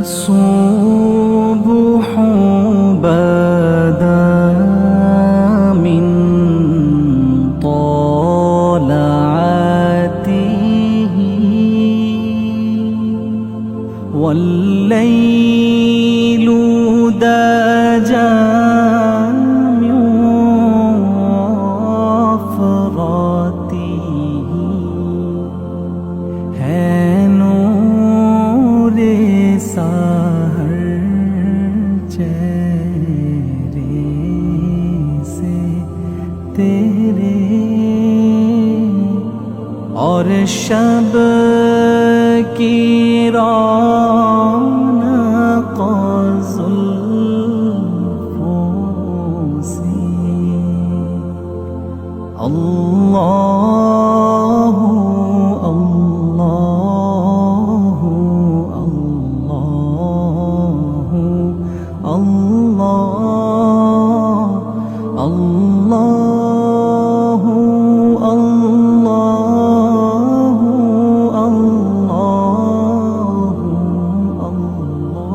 الصبح بدا من طلعته والليل دجى من وفرته है नूर सहर चेहरे से तेरे और शब की रौनक जुल्फों से अल्लाह अल्लाह अल्लाह अल्लाह अल्लाह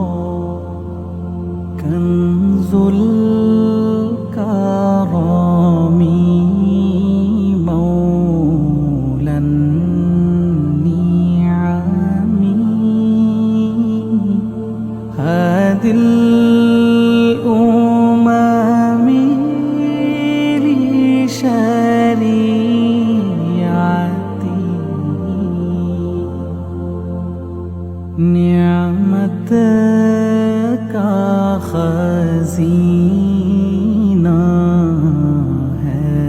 कंजुल करामी मौलन नियामी हादिल उम्मी शरीअती नियामत का खज़ीना है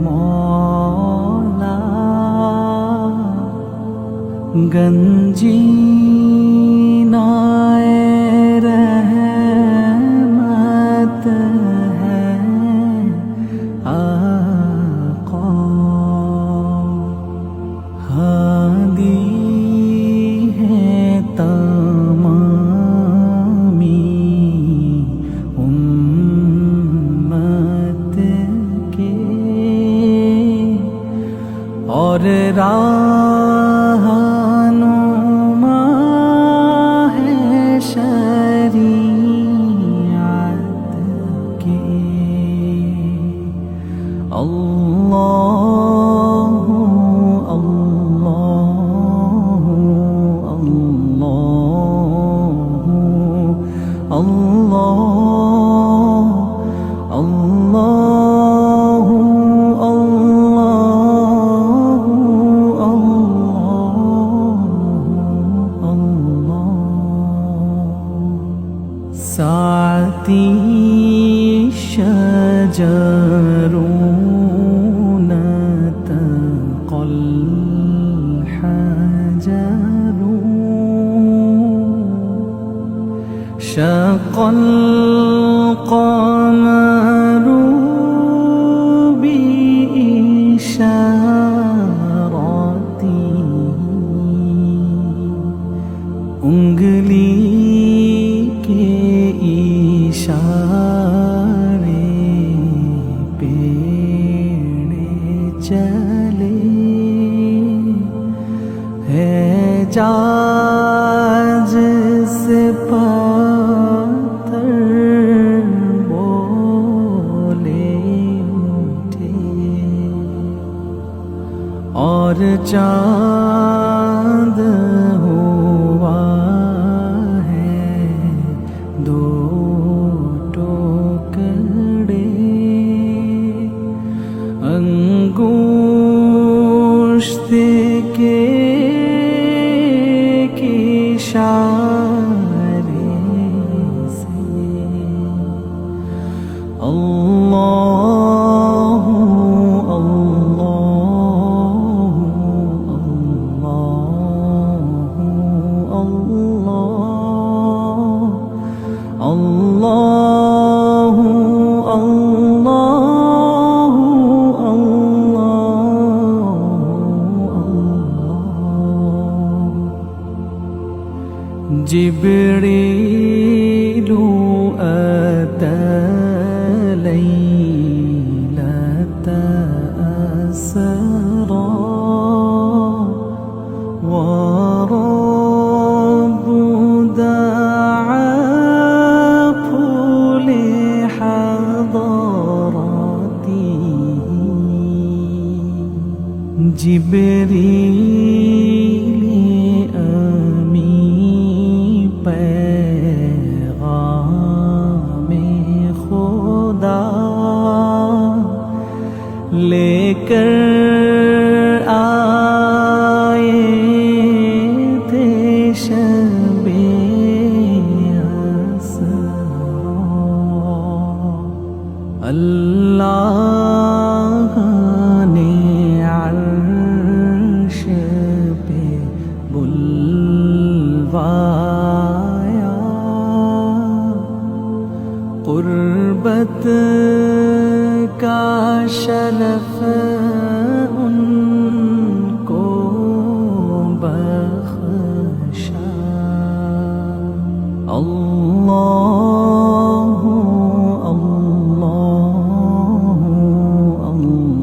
मौला गंजीनाए रहमत है आका हादी है तमामी उम्मत के और रहनुमा है शरीअत के अल्लाह अल्लाह अल्लाह अल्लाह अल्लाह साती शजरून तक़ल हजरू शक़ल क़मरू बिइशारती उंगली के इशारे पेड़े चले है जाज से पत्थर बोले उठे और चाँद हुआ है दो टुकड़े अंगूष्ठ के इशारे से अल्लाह अल्लाह अल्लाह अल्लाह अल्लाह अल्लाह जिब्रीलु अता लैलत असरा व रब्बु पैगाम खुदा लेकर आए थे शबे अल्लाह ने अर्श पे बुलवाया कुर्बत का शरफ उनको बख्शा अल्लाह अल्लाह अल्लाह